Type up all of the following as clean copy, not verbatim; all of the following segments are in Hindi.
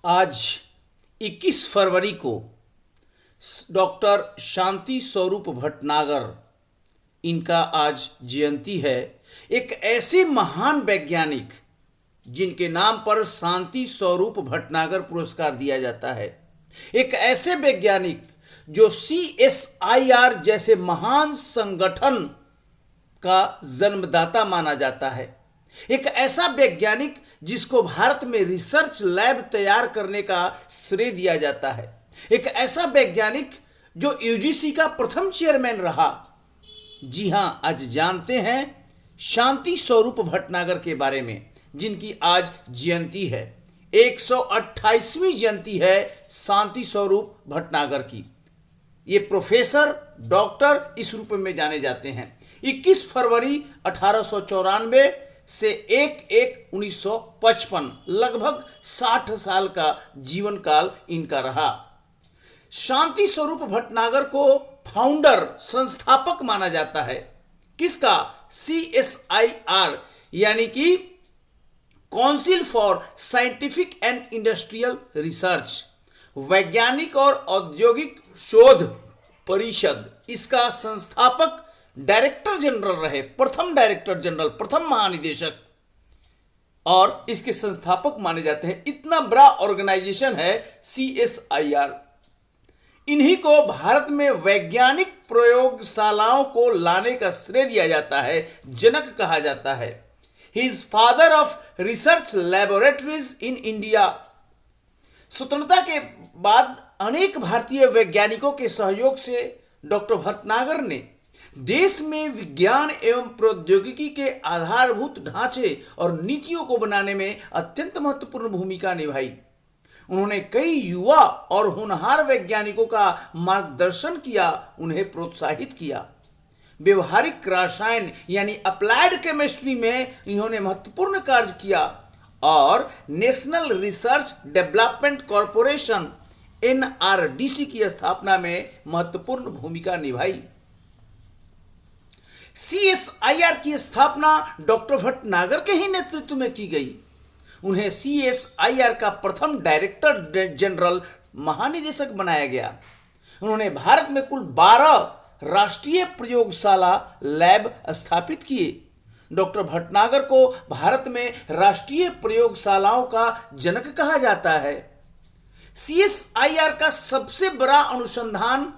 आज 21 फरवरी को डॉक्टर शांति स्वरूप भटनागर इनका आज जयंती है। एक ऐसे महान वैज्ञानिक जिनके नाम पर शांति स्वरूप भटनागर पुरस्कार दिया जाता है। एक ऐसे वैज्ञानिक जो CSIR जैसे महान संगठन का जन्मदाता माना जाता है। एक ऐसा वैज्ञानिक जिसको भारत में रिसर्च लैब तैयार करने का श्रेय दिया जाता है। एक ऐसा वैज्ञानिक जो UGC का प्रथम चेयरमैन रहा। जी हां, आज जानते हैं शांति स्वरूप भटनागर के बारे में, जिनकी आज जयंती है। 128वीं जयंती है शांति स्वरूप भटनागर की। ये प्रोफेसर, डॉक्टर इस रूप में जाने जाते हैं। 21 फरवरी 1894 से 1/1/1955 लगभग 60 साल का जीवन काल इनका रहा। शांति स्वरूप भटनागर को फाउंडर, संस्थापक माना जाता है। किसका? CSIR यानी कि council for scientific and industrial research, वैज्ञानिक और औद्योगिक शोध परिषद। इसका संस्थापक डायरेक्टर जनरल रहे, प्रथम डायरेक्टर जनरल, प्रथम महानिदेशक, और इसके संस्थापक माने जाते हैं। इतना बड़ा ऑर्गेनाइजेशन है CSIR। इन्हीं को भारत में वैज्ञानिक प्रयोगशालाओं को लाने का श्रेय दिया जाता है, जनक कहा जाता है। He is father of research laboratories in India. स्वतंत्रता के बाद अनेक भारतीय वैज्ञानिकों के सहयोग से डॉक्टर भटनागर ने देश में विज्ञान एवं प्रौद्योगिकी के आधारभूत ढांचे और नीतियों को बनाने में अत्यंत महत्वपूर्ण भूमिका निभाई। उन्होंने कई युवा और होनहार वैज्ञानिकों का मार्गदर्शन किया, उन्हें प्रोत्साहित किया। व्यवहारिक रसायन यानी अप्लाइड केमिस्ट्री में इन्होंने महत्वपूर्ण कार्य किया और national research development corporation NRDC की स्थापना में महत्वपूर्ण भूमिका निभाई। CSIR की स्थापना डॉक्टर भटनागर के ही नेतृत्व में की गई। उन्हें CSIR का प्रथम डायरेक्टर जनरल, महानिदेशक बनाया गया। उन्होंने भारत में कुल 12 राष्ट्रीय प्रयोगशाला लैब स्थापित किए। डॉक्टर भटनागर को भारत में राष्ट्रीय प्रयोगशालाओं का जनक कहा जाता है। CSIR का सबसे बड़ा अनुसंधान,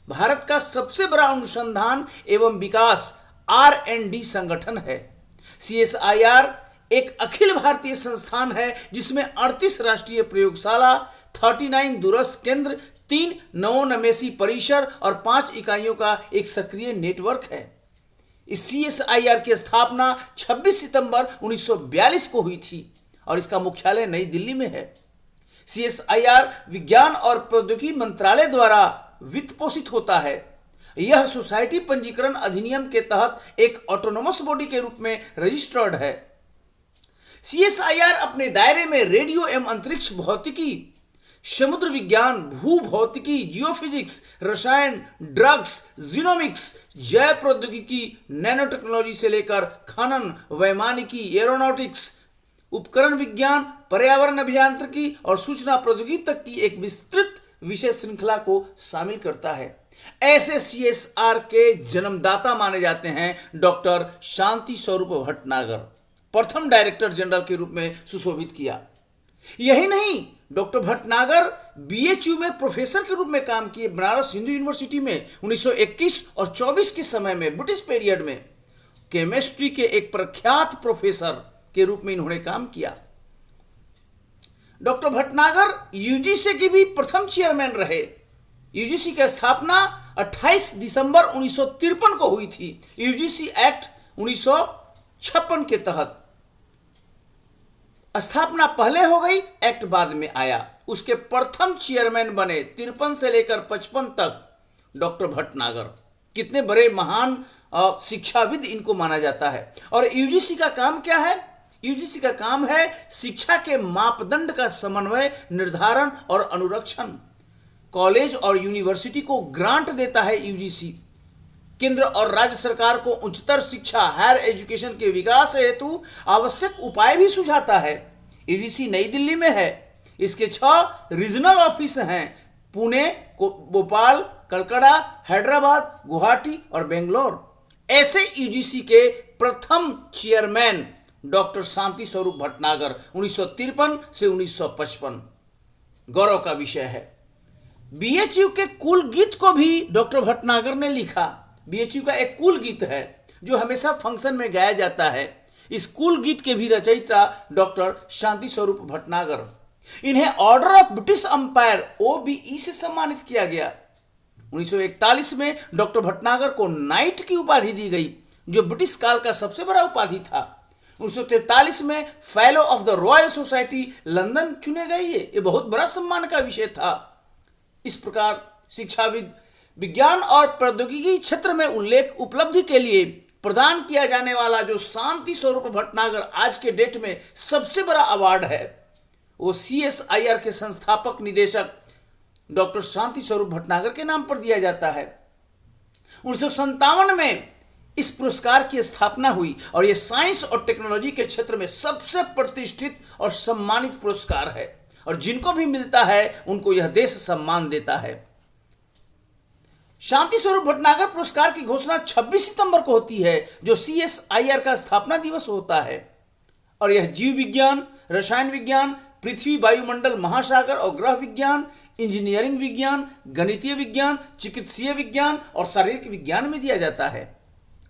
भारत का सबसे बड़ा अनुसंधान एवं विकास R&D संगठन है। CSIR एक अखिल भारतीय संस्थान है जिसमें 38 राष्ट्रीय प्रयोगशाला, 39 दूरस्थ केंद्र, 3 नवोन्मेषी परिसर और 5 इकाइयों का एक सक्रिय नेटवर्क है। इस CSIR की स्थापना 26 सितंबर 1942 को हुई थी और इसका मुख्यालय नई दिल्ली में है। CSIR विज्ञान और प्रौद्योगिकी मंत्रालय द्वारा वित्त पोषित होता है। यह सोसाइटी पंजीकरण अधिनियम के तहत एक ऑटोनोमस बॉडी के रूप में रजिस्टर्ड है। CSIR अपने दायरे में रेडियो एवं अंतरिक्ष भौतिकी, समुद्र विज्ञान, भू भौतिकी, जियोफिजिक्स, रसायन, ड्रग्स, जीनोमिक्स, जैव प्रौद्योगिकी, नैनो टेक्नोलॉजी से लेकर खनन, वैमानिकी, एरोनॉटिक्स, उपकरण विज्ञान, पर्यावरण अभियांत्रिकी और सूचना प्रौद्योगिकी तक की एक विस्तृत विषय श्रृंखला को शामिल करता है। ऐसे CSIR के जन्मदाता माने जाते हैं डॉक्टर शांति स्वरूप भटनागर, प्रथम डायरेक्टर जनरल के रूप में सुशोभित किया। यही नहीं, डॉक्टर भटनागर BHU में प्रोफेसर के रूप में काम किए। बनारस हिंदू यूनिवर्सिटी में 1921 और 24 के समय में, ब्रिटिश पीरियड में, केमिस्ट्री के एक प्रख्यात प्रोफेसर के रूप में इन्होंने काम किया। डॉक्टर भटनागर UGC के भी प्रथम चेयरमैन रहे। UGC की स्थापना 28 दिसंबर 1953 को हुई थी। UGC एक्ट 1956 के तहत स्थापना पहले हो गई, एक्ट बाद में आया। उसके प्रथम चेयरमैन बने 53 से लेकर 55 तक डॉक्टर भटनागर। कितने बड़े महान शिक्षाविद इनको माना जाता है। और UGC का काम क्या है? UGC का काम है शिक्षा के मापदंड का समन्वय, निर्धारण और अनुरक्षण। कॉलेज और यूनिवर्सिटी को ग्रांट देता है UGC। केंद्र और राज्य सरकार को उच्चतर शिक्षा, हायर एजुकेशन के विकास हेतु आवश्यक उपाय भी सुझाता है। UGC नई दिल्ली में है। इसके 6 रीजनल ऑफिस हैं, पुणे, भोपाल, कलकत्ता, हैदराबाद, गुवाहाटी और बेंगलोर। ऐसे यूजीसी के प्रथम चेयरमैन डॉक्टर शांति स्वरूप भटनागर 1953 से 1955 गौरव का विषय है। बीएचयू के कुल गीत को भी डॉक्टर भटनागर ने लिखा। बीएचयू का एक कुल गीत है जो हमेशा फंक्शन में गाया जाता है। इस कुल गीत के भी रचयिता डॉक्टर शांति स्वरूप भटनागर। इन्हें order of British umpire OBE से सम्मानित किया गया। 1941 में डॉक्टर भटनागर को नाइट की उपाधि दी गई, जो ब्रिटिश काल का सबसे बड़ा उपाधि था। 1943 में fellow of the royal society London चुने गए। ये बहुत बड़ा सम्मान का विषय था। इस प्रकार शिक्षाविद, विज्ञान और प्रौद्योगिकी क्षेत्र में उल्लेख उपलब्धि के लिए प्रदान किया जाने वाला जो शांति स्वरूप भटनागर आज के डेट में सबसे बड़ा अवार्ड है, वो CSIR के संस्थापक निदेशक डॉक्टर शांति स्वरूप भटनागर के नाम पर दिया जाता है। 1957 में इस पुरस्कार की स्थापना हुई और यह साइंस और टेक्नोलॉजी के क्षेत्र में सबसे प्रतिष्ठित और सम्मानित पुरस्कार है, और जिनको भी मिलता है उनको यह देश सम्मान देता है। शांति स्वरूप भटनागर पुरस्कार की घोषणा 26 सितंबर को होती है, जो CSIR का स्थापना दिवस होता है, और यह जीव विज्ञान, रसायन विज्ञान, पृथ्वी, वायुमंडल, महासागर और ग्रह विज्ञान, इंजीनियरिंग विज्ञान, गणितीय विज्ञान, चिकित्सीय विज्ञान और शारीरिक विज्ञान में दिया जाता है।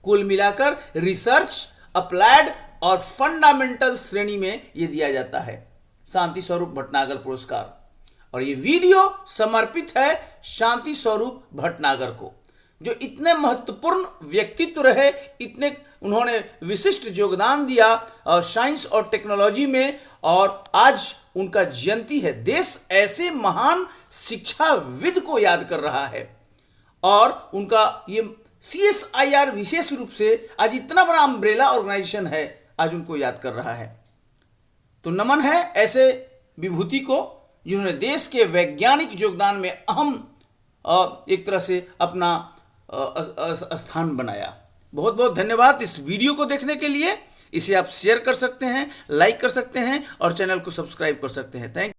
कुल मिलाकर रिसर्च, अप्लाइड और फंडामेंटल श्रेणी में यह दिया जाता है, शांति स्वरूप भटनागर पुरस्कार। और ये वीडियो समर्पित है शांति स्वरूप भटनागर को, जो इतने महत्वपूर्ण व्यक्तित्व रहे, इतने उन्होंने विशिष्ट योगदान दिया साइंस और टेक्नोलॉजी में, और आज उनका जयंती है। देश ऐसे महान शिक्षाविद को याद कर रहा है, और उनका ये CSIR विशेष रूप से आज इतना बड़ा अम्ब्रेला ऑर्गेनाइजेशन है, आज उनको याद कर रहा है। तो नमन है ऐसे विभूति को जिन्होंने देश के वैज्ञानिक योगदान में अहम एक तरह से अपना स्थान बनाया। बहुत बहुत धन्यवाद इस वीडियो को देखने के लिए। इसे आप शेयर कर सकते हैं, लाइक कर सकते हैं और चैनल को सब्सक्राइब कर सकते हैं। थैंक